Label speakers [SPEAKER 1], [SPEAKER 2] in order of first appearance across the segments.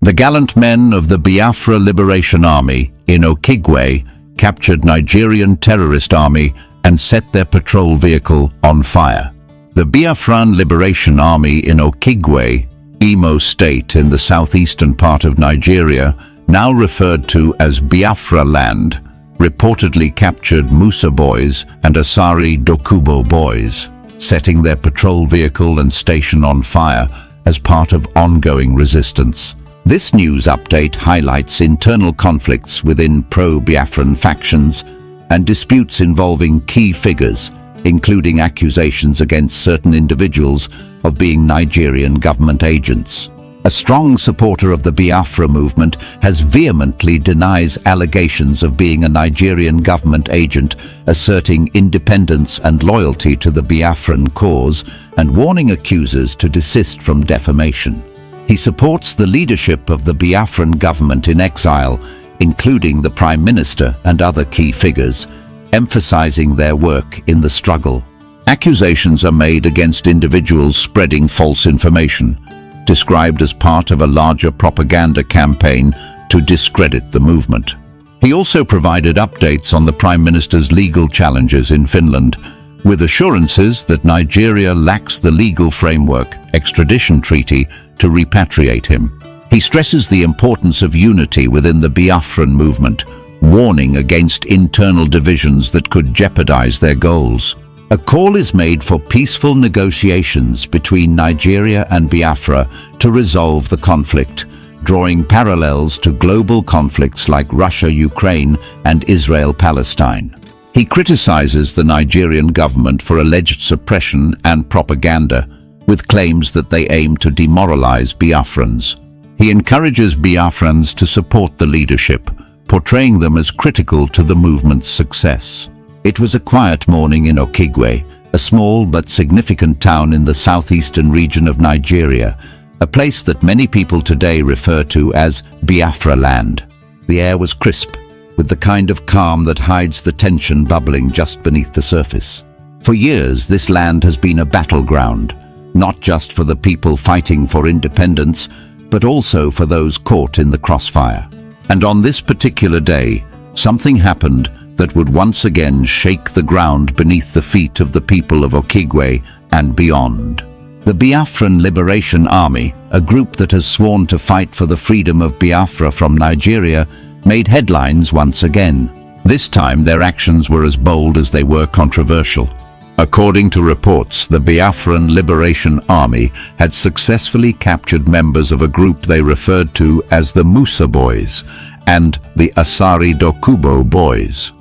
[SPEAKER 1] The gallant men of the Biafra Liberation Army in Okigwe captured Nigerian terrorist army and set their patrol vehicle on fire. The Biafran Liberation Army in Okigwe, Imo State in the southeastern part of Nigeria, now referred to as Biafra land, reportedly captured Musa boys and Asari Dokubo boys, setting their patrol vehicle and station on fire as part of ongoing resistance. This news update highlights internal conflicts within pro-Biafran factions and disputes involving key figures, including accusations against certain individuals of being Nigerian government agents. A strong supporter of the Biafra movement has vehemently denies allegations of being a Nigerian government agent, asserting independence and loyalty to the Biafran cause and warning accusers to desist from defamation. He supports the leadership of the Biafran government in exile, including the Prime Minister and other key figures, emphasizing their work in the struggle. Accusations are made against individuals spreading false information, described as part of a larger propaganda campaign to discredit the movement. He also provided updates on the Prime Minister's legal challenges in Finland, with assurances that Nigeria lacks the legal framework, extradition treaty, to repatriate him. He stresses the importance of unity within the Biafran movement, warning against internal divisions that could jeopardize their goals. A call is made for peaceful negotiations between Nigeria and Biafra to resolve the conflict, drawing parallels to global conflicts like Russia-Ukraine and Israel-Palestine. He criticizes the Nigerian government for alleged suppression and propaganda, with claims that they aim to demoralize Biafrans. He encourages Biafrans to support the leadership, portraying them as critical to the movement's success. It was a quiet morning in Okigwe, a small but significant town in the southeastern region of Nigeria, a place that many people today refer to as Biafra land. The air was crisp, with the kind of calm that hides the tension bubbling just beneath the surface. For years, this land has been a battleground, not just for the people fighting for independence, but also for those caught in the crossfire. And on this particular day, something happened that would once again shake the ground beneath the feet of the people of Okigwe and beyond. The Biafran Liberation Army, a group that has sworn to fight for the freedom of Biafra from Nigeria, made headlines once again. This time their actions were as bold as they were controversial. According to reports, the Biafran Liberation Army had successfully captured members of a group they referred to as the Musa Boys and the Asari Dokubo Boys.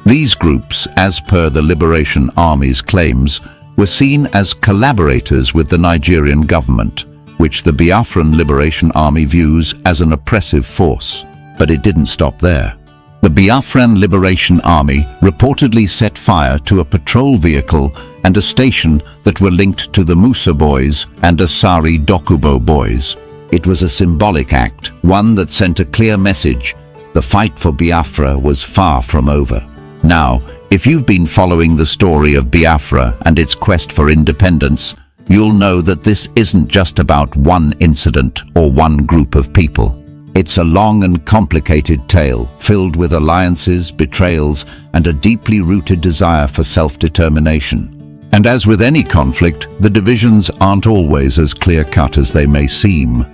[SPEAKER 1] These groups, as per the Liberation Army's claims, were seen as collaborators with the Nigerian government, which the Biafran Liberation Army views as an oppressive force. But it didn't stop there. The Biafran Liberation Army reportedly set fire to a patrol vehicle and a station that were linked to the Musa Boys and Asari Dokubo Boys. It was a symbolic act, one that sent a clear message: the fight for Biafra was far from over. Now, if you've been following the story of Biafra and its quest for independence, you'll know that this isn't just about one incident or one group of people. It's a long and complicated tale, filled with alliances, betrayals, and a deeply rooted desire for self-determination. And as with any conflict, the divisions aren't always as clear-cut as they may seem.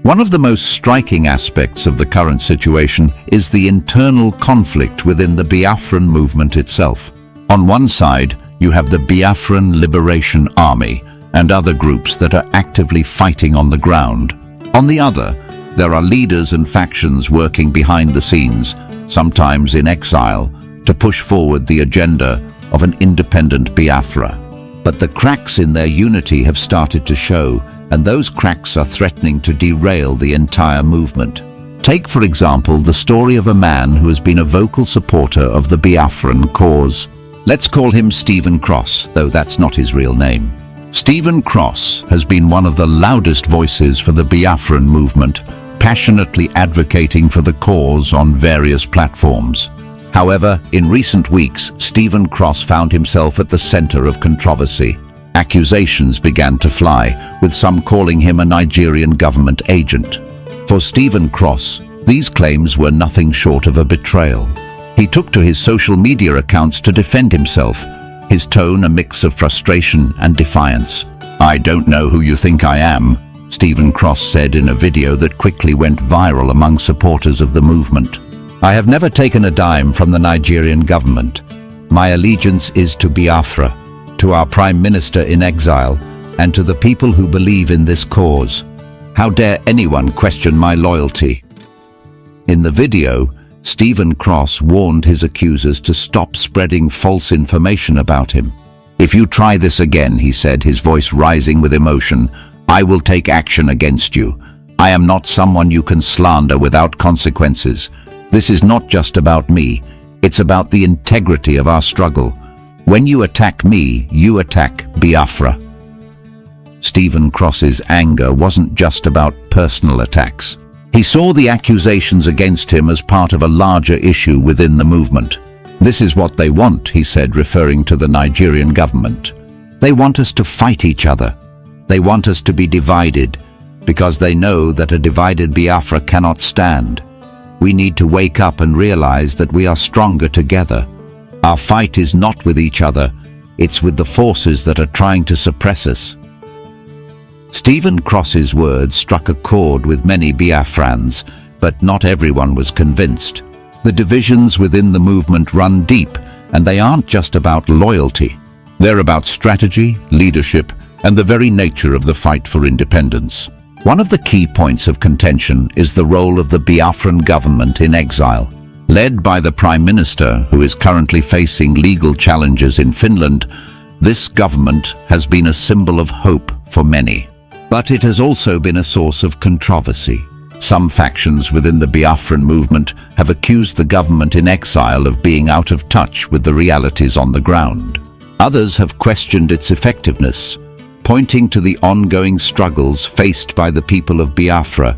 [SPEAKER 1] One of the most striking aspects of the current situation is the internal conflict within the Biafran movement itself. On one side, you have the Biafran Liberation Army and other groups that are actively fighting on the ground. On the other, there are leaders and factions working behind the scenes, sometimes in exile, to push forward the agenda of an independent Biafra. But the cracks in their unity have started to show, and those cracks are threatening to derail the entire movement. Take, for example, the story of a man who has been a vocal supporter of the Biafran cause. Let's call him Stephen Cross, though that's not his real name. Stephen Cross has been one of the loudest voices for the Biafran movement, passionately advocating for the cause on various platforms. However, in recent weeks, Stephen Cross found himself at the center of controversy. Accusations began to fly, with some calling him a Nigerian government agent. For Stephen Cross, these claims were nothing short of a betrayal. He took to his social media accounts to defend himself, his tone a mix of frustration and defiance. "I don't know who you think I am," Stephen Cross said in a video that quickly went viral among supporters of the movement. "I have never taken a dime from the Nigerian government. My allegiance is to Biafra, to our Prime Minister in exile, and to the people who believe in this cause. How dare anyone question my loyalty?" In the video, Stephen Cross warned his accusers to stop spreading false information about him. "If you try this again," he said, his voice rising with emotion, "I will take action against you. I am not someone you can slander without consequences. This is not just about me. It's about the integrity of our struggle. When you attack me, you attack Biafra." Stephen Cross's anger wasn't just about personal attacks. He saw the accusations against him as part of a larger issue within the movement. "This is what they want," he said, referring to the Nigerian government. "They want us to fight each other. They want us to be divided, because they know that a divided Biafra cannot stand. We need to wake up and realize that we are stronger together. Our fight is not with each other, it's with the forces that are trying to suppress us." Stephen Cross's words struck a chord with many Biafrans, but not everyone was convinced. The divisions within the movement run deep, and they aren't just about loyalty. They're about strategy, leadership, and the very nature of the fight for independence. One of the key points of contention is the role of the Biafran government in exile. Led by the Prime Minister, who is currently facing legal challenges in Finland, this government has been a symbol of hope for many. But it has also been a source of controversy. Some factions within the Biafran movement have accused the government in exile of being out of touch with the realities on the ground. Others have questioned its effectiveness, pointing to the ongoing struggles faced by the people of Biafra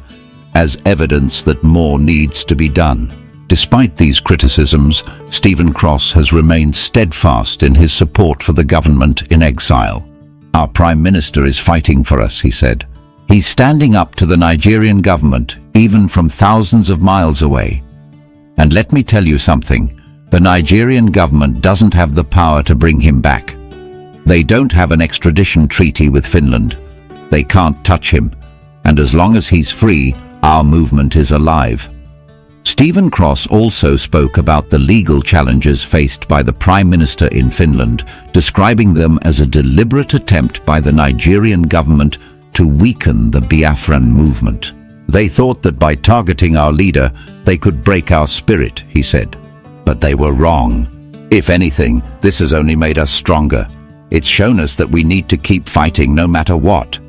[SPEAKER 1] as evidence that more needs to be done. Despite these criticisms, Stephen Cross has remained steadfast in his support for the government in exile. "Our Prime Minister is fighting for us," he said. "He's standing up to the Nigerian government, even from thousands of miles away. And let me tell you something, the Nigerian government doesn't have the power to bring him back. They don't have an extradition treaty with Finland. They can't touch him. And as long as he's free, our movement is alive." Stephen Cross also spoke about the legal challenges faced by the Prime Minister in Finland, describing them as a deliberate attempt by the Nigerian government to weaken the Biafran movement. "They thought that by targeting our leader, they could break our spirit," he said. "But they were wrong. If anything, this has only made us stronger. It's shown us that we need to keep fighting no matter what."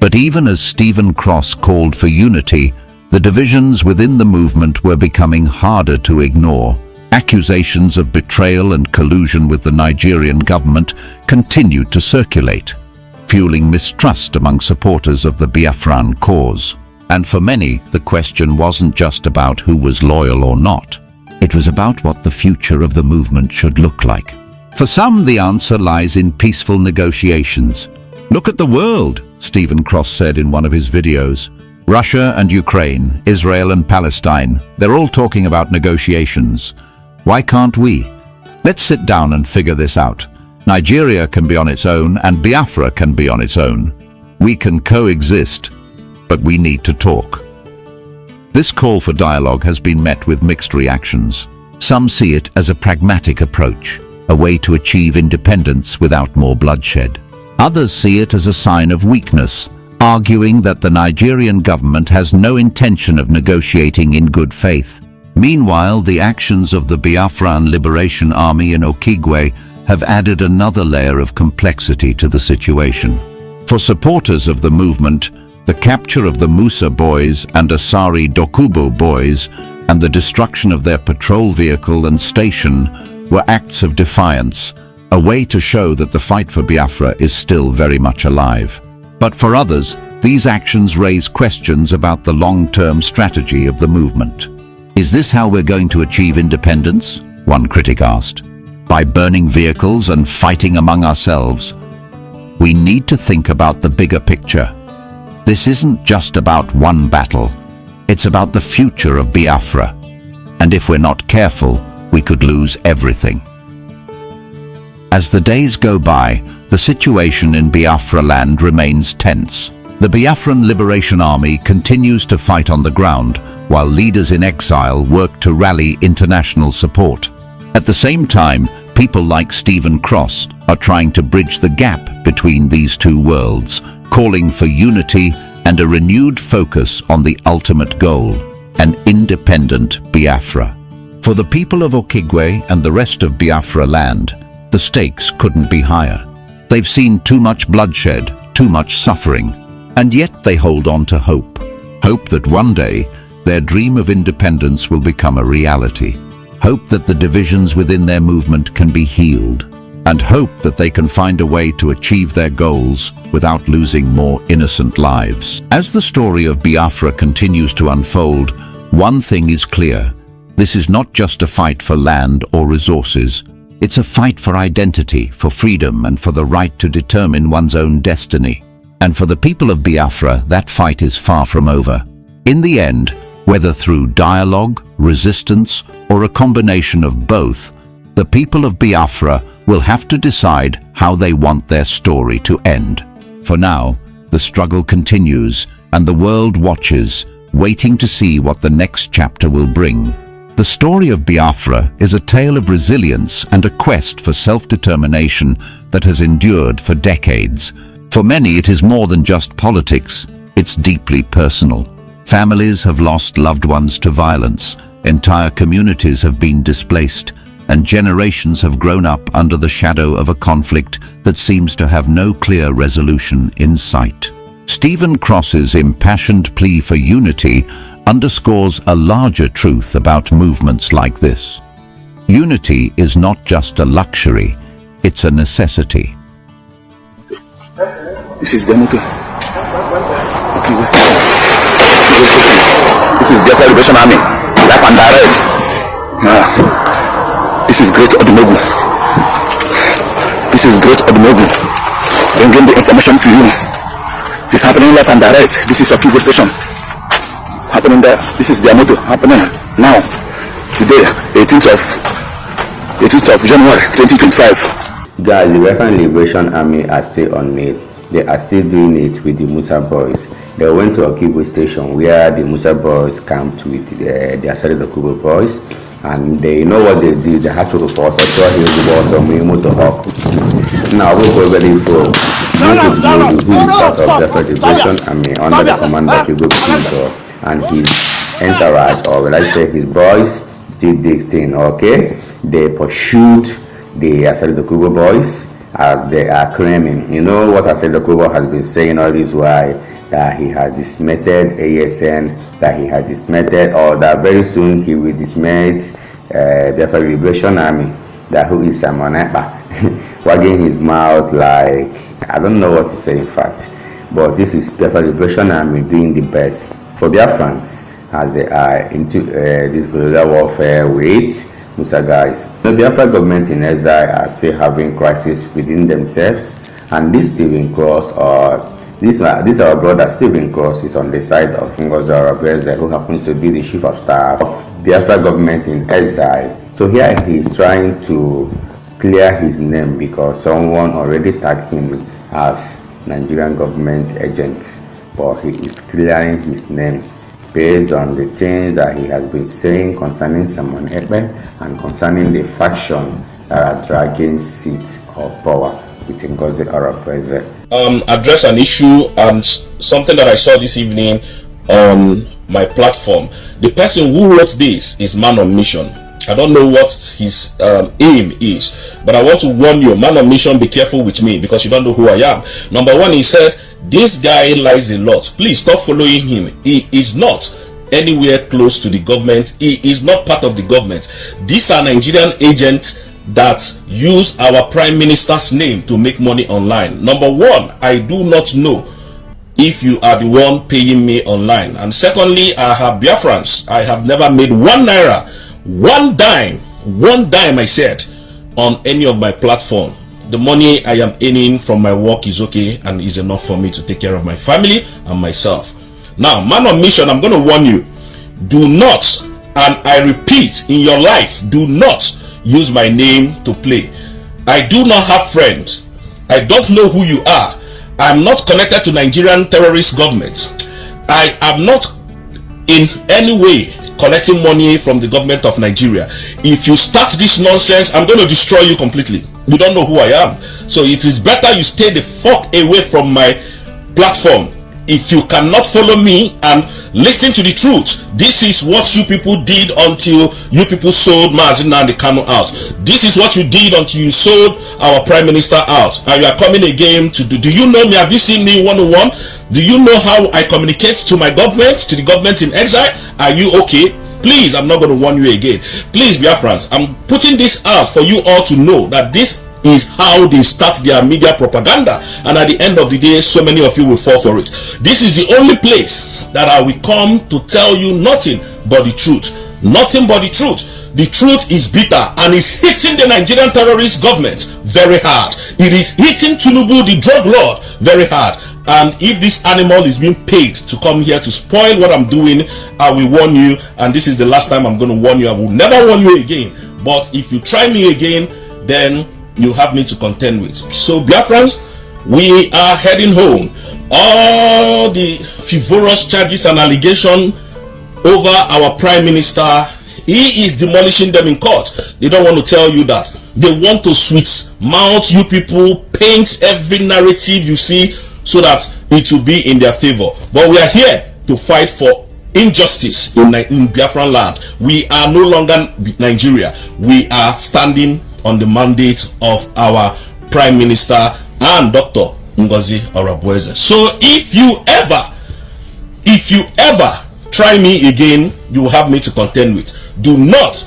[SPEAKER 1] But even as Stephen Cross called for unity, the divisions within the movement were becoming harder to ignore. Accusations of betrayal and collusion with the Nigerian government continued to circulate, fueling mistrust among supporters of the Biafran cause. And for many, the question wasn't just about who was loyal or not. It was about what the future of the movement should look like. For some, the answer lies in peaceful negotiations. "Look at the world," Stephen Cross said in one of his videos. "Russia and Ukraine, Israel and Palestine, they're all talking about negotiations. Why can't we? Let's sit down and figure this out. Nigeria can be on its own and Biafra can be on its own. We can coexist, but we need to talk." This call for dialogue has been met with mixed reactions. Some see it as a pragmatic approach, a way to achieve independence without more bloodshed. Others see it as a sign of weakness, arguing that the Nigerian government has no intention of negotiating in good faith. Meanwhile, the actions of the Biafran Liberation Army in Okigwe have added another layer of complexity to the situation. For supporters of the movement, the capture of the Musa boys and Asari Dokubo boys and the destruction of their patrol vehicle and station were acts of defiance, a way to show that the fight for Biafra is still very much alive. But for others, these actions raise questions about the long-term strategy of the movement. "Is this how we're going to achieve independence?" one critic asked. "By burning vehicles and fighting among ourselves?" We need to think about the bigger picture. This isn't just about one battle. It's about the future of Biafra. And if we're not careful, we could lose everything. As the days go by, the situation in Biafra land remains tense. The Biafran Liberation Army continues to fight on the ground, while leaders in exile work to rally international support. At the same time, people like Stephen Cross are trying to bridge the gap between these two worlds, calling for unity and a renewed focus on the ultimate goal, an independent Biafra. For the people of Okigwe and the rest of Biafra land, the stakes couldn't be higher. They've seen too much bloodshed, too much suffering, and yet they hold on to hope. Hope that one day their dream of independence will become a reality. Hope that the divisions within their movement can be healed, and hope that they can find a way to achieve their goals without losing more innocent lives. As the story of Biafra continues to unfold, one thing is clear. This is not just a fight for land or resources. It's a fight for identity, for freedom, and for the right to determine one's own destiny. And for the people of Biafra, that fight is far from over. In the end, whether through dialogue, resistance, or a combination of both, the people of Biafra will have to decide how they want their story to end. For now, the struggle continues, and the world watches, waiting to see what the next chapter will bring. The story of Biafra is a tale of resilience and a quest for self-determination that has endured for decades. For many, it is more than just politics. It's deeply personal. Families have lost loved ones to violence, entire communities have been displaced, and generations have grown up under the shadow of a conflict that seems to have no clear resolution in sight. Stephen Cross's impassioned plea for unity underscores a larger truth about movements like this. Unity is not just a luxury, it's a necessity.
[SPEAKER 2] This is the motto. Okigwe Station. This is Biafran Liberation Army. Life and direct. This is Great Odumegwu. This is Great Odumegwu. Bringing the information to you. This is happening live and direct. This is Okigwe Station. Happening there. This is their motto. Happening now. Today, 18th of January 2025.
[SPEAKER 3] Guys, the Biafran Liberation Army are still on it. They are still doing it with the Musa boys. They went to Okigwe Station where the Musa boys camped with the Okigwe boys, and they know what they did. They had to force a tour here to boss on to Hawk. Now we go ready for who is part of the Federation Army under the command of Okigwe Station, and his entourage, or will I say his boys, did this thing. Okay, they pursued the Okigwe boys, as they are claiming. You know what Okigwe has been saying all this while, that he has dismantled ASN, that he has dismantled, or that very soon he will dismantle the Liberation Army, that who is Simon Ekpa, wagging his mouth like, I don't know what to say in fact. But this is Biafran Liberation Army doing the best for Biafrans as they are into this guerrilla warfare with Musa guys. The Biafra government in exile are still having crisis within themselves, and this Stephen Cross, or this our brother Stephen Cross, is on the side of Ngozi Orebeze, who happens to be the chief of staff of Biafra government in exile. So here he is trying to clear his name because someone already tagged him as Nigerian government agent, but he is clearing his name based on the things that he has been saying concerning Simon Ekpa and concerning the faction that are dragging seats of power within Ngozi Orebeze.
[SPEAKER 4] Address an issue and something that I saw this evening on my platform. The person who wrote this is man on mission. I don't know what his aim is, but I want to warn you, man on mission, be careful with me because you don't know who I am. Number one, he said, this guy lies a lot. Please stop following him. He is not anywhere close to the government. He is not part of the government. These are Nigerian agents that use our prime minister's name to make money online. Number one, I do not know if you are the one paying me online. And secondly, I have Biafrans. I have never made 1 naira, one dime I said, on any of my platform. The money I am earning from my work is okay and is enough for me to take care of my family and myself. Now, man on mission, I'm going to warn you. do not, and I repeat, in your life, do not use my name to play. I do not have friends. I don't know who you are. I'm not connected to Nigerian terrorist government. I am not in any way collecting money from the government of Nigeria. If you start this nonsense, I'm going to destroy you completely. You don't know who I am. So it is better you stay the fuck away from my platform. If you cannot follow me and listen to the truth, this is what you people did until you people sold Mazi Nnamdi Kanu out. This is what you did until you sold our Prime Minister out. And you are coming again to do you know me? Have you seen me one-on-one? Do you know how I communicate to my government, to the government in exile? Are you okay? Please, I'm not going to warn you again. Please, Biafrans, I'm putting this out for you all to know that this is how they start their media propaganda, and at the end of the day, so many of you will fall for it. This is the only place that I will come to tell you nothing but the truth. Nothing but the truth. The truth is bitter and is hitting the Nigerian terrorist government very hard. It is hitting Tinubu, the drug lord, very hard. And if this animal is being paid to come here to spoil what I'm doing, I will warn you, and this is the last time I'm going to warn you. I will never warn you again. But if you try me again, then you have me to contend with. So Biafrans, we are heading home. All the frivolous charges and allegations over our Prime Minister, he is demolishing them in court. They don't want to tell you that. They want to sweet mouth you people, paint every narrative you see so that it will be in their favor. But we are here to fight for injustice in Biafran land. We are no longer Nigeria. We are standing on the mandate of our Prime Minister and Dr. Ngozi Orabueze. So if you ever try me again, you will have me to contend with. Do not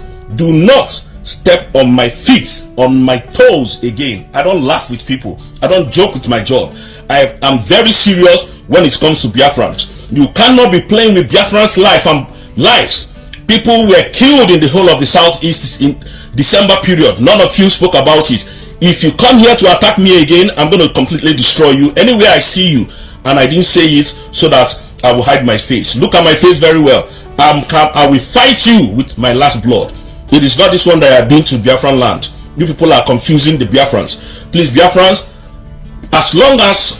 [SPEAKER 4] step on my feet, on my toes again. I don't laugh with people. I don't joke with my job. I am very serious when it comes to Biafrans. You cannot be playing with Biafrans' life and lives. People were killed in the whole of the Southeast in December period. None of you spoke about it. If you come here to attack me again, I'm going to completely destroy you anywhere I see you. And I didn't say it so that I will hide my face. Look at my face very well. I will fight you with my last blood. It is not this one that I are doing to Biafran land. You people are confusing the Biafrans. Please, Biafrans, as long as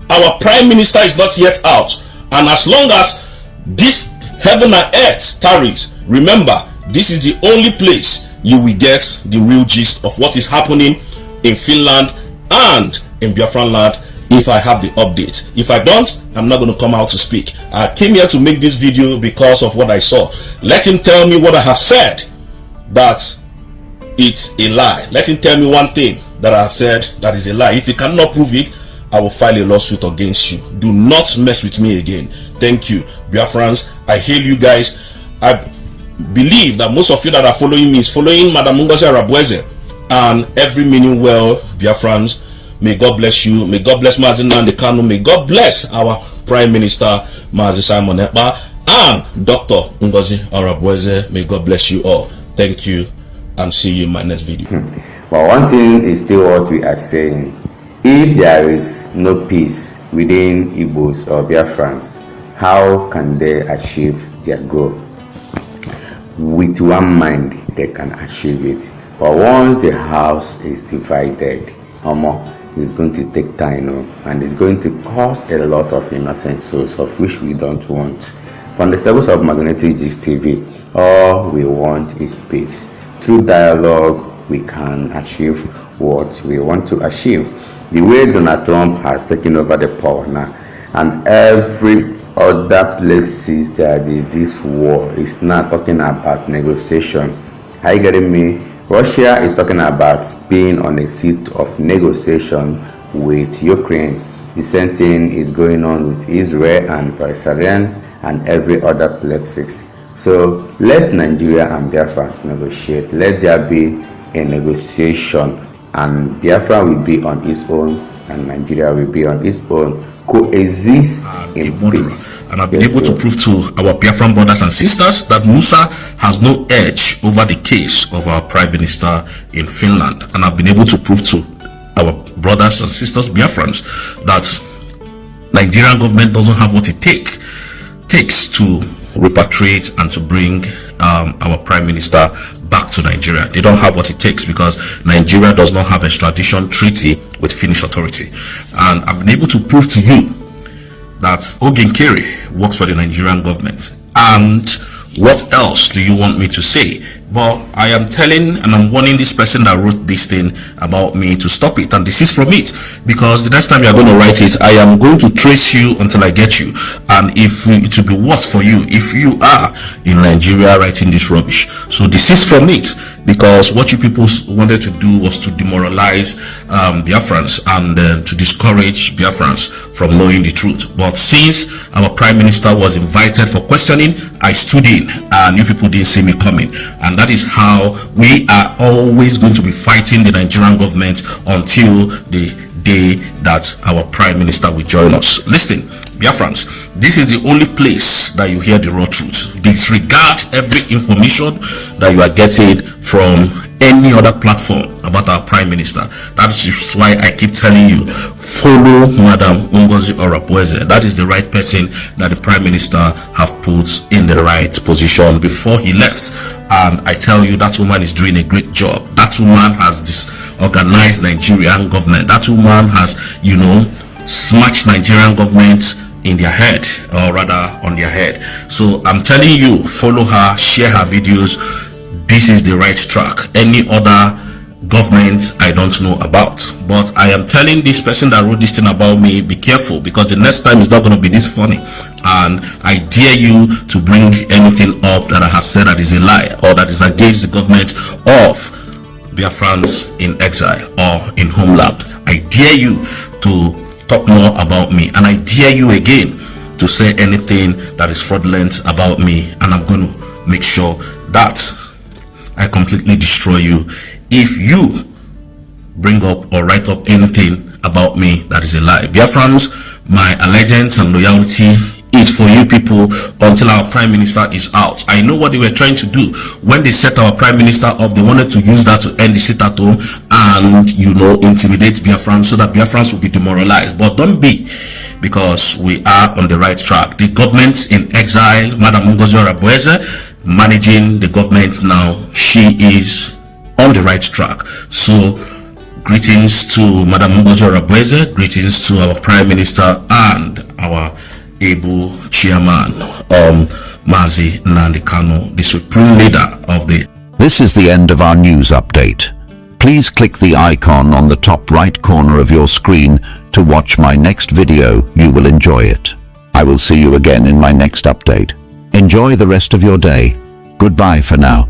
[SPEAKER 4] our Prime Minister is not yet out, and as long as this heaven and earth tarries, remember, this is the only place you will get the real gist of what is happening in Finland and in Biafran land if I have the update. If I don't, I'm not going to come out to speak. I came here to make this video because of what I saw. Let him tell me what I have said that it's a lie. Let him tell me one thing that I have said that is a lie. If he cannot prove it, I will file a lawsuit against you. Do not mess with me again. Thank you, Biafrans. I hail you guys. I believe that most of you that are following me is following Madam Ngozi Orabueze and every meaning well, Biafrans. May God bless you. May God bless Mazi Nnamdi Kanu. May God bless our Prime Minister Mazi Simon Ekpa and Dr. Ngozi Orabueze. May God bless you all. Thank you and see you in my next video.
[SPEAKER 3] But one thing is still what we are saying. If there is no peace within Igbos or Biafrans, how can they achieve their goal? With one mind, they can achieve it. But once the house is divided, it's going to take time, and it's going to cost a lot of innocent souls, of which we don't want. From the service of Magnetic Gist TV, all we want is peace. Through dialogue, we can achieve what we want to achieve. The way Donald Trump has taken over the power now, and every other places there is this war, is now talking about negotiation. Are you getting me? Russia is talking about being on a seat of negotiation with Ukraine. The same thing is going on with Israel and Palestine and every other places. So let Nigeria and Biafra negotiate. Let there be a negotiation, and Biafra will be on its own and Nigeria will be on its own. Coexist in peace.
[SPEAKER 4] And I've been able to prove to our Biafran brothers and sisters that Musa has no edge over the case of our Prime Minister in Finland. And I've been able to prove to our brothers and sisters Biafrans that Nigerian government doesn't have what it takes to repatriate and to bring our Prime Minister back to Nigeria. They don't have what it takes because Nigeria does not have a extradition treaty with Finnish authority. And I've been able to prove to you that Okigwe works for the Nigerian government. And what else do you want me to say? But I am telling and I'm warning this person that wrote this thing about me to stop it and desist from it, because the next time you're going to write it, I am going to trace you until I get you. And if it will be worse for you if you are in Nigeria writing this rubbish. So desist from it, because what you people wanted to do was to demoralize Biafrans and to discourage Biafrans from knowing the truth. But since our Prime Minister was invited for questioning, I stood in and you people didn't see me coming. And that is how we are always going to be fighting the Nigerian government until the day that our Prime Minister will join us. Listen, Biafrans, this is the only place that you hear the raw truth. Disregard every information that you are getting from any other platform about our Prime Minister. That is why I keep telling you, follow Madam Ngozi Orabueze. That is the right person that the Prime Minister have put in the right position before he left. And I tell you, that woman is doing a great job. That woman has disorganized Nigerian government. That woman has, you know, smashed Nigerian government in their head, or rather on their head. So I'm telling you, follow her, share her videos. This is the right track. Any other government I don't know about, but I am telling this person that wrote this thing about me, be careful, because the next time it's not going to be this funny. And I dare you to bring anything up that I have said that is a lie or that is against the government of Biafrans in exile or in homeland. I dare you to talk more about me, and I dare you again to say anything that is fraudulent about me, and I'm going to make sure that I completely destroy you if you bring up or write up anything about me that is a lie. Biafrans, my allegiance and loyalty is for you people until our Prime Minister is out. I know what they were trying to do when they set our Prime Minister up. They wanted to use that to end the sit at home and, you know, intimidate Biafrans so that Biafrans will be demoralized. But don't be, because we are on the right track. The government in exile, Madam Ngozi Orabueze, managing the government now, she is on the right track. So greetings to Madam Ngozi Orabueze, greetings to our Prime Minister and our able chairman, Mazi Nnamdi Kanu, the supreme leader of the...
[SPEAKER 1] This is the end of our news update. Please click the icon on the top right corner of your screen to watch my next video. You will enjoy it. I will see you again in my next update. Enjoy the rest of your day. Goodbye for now.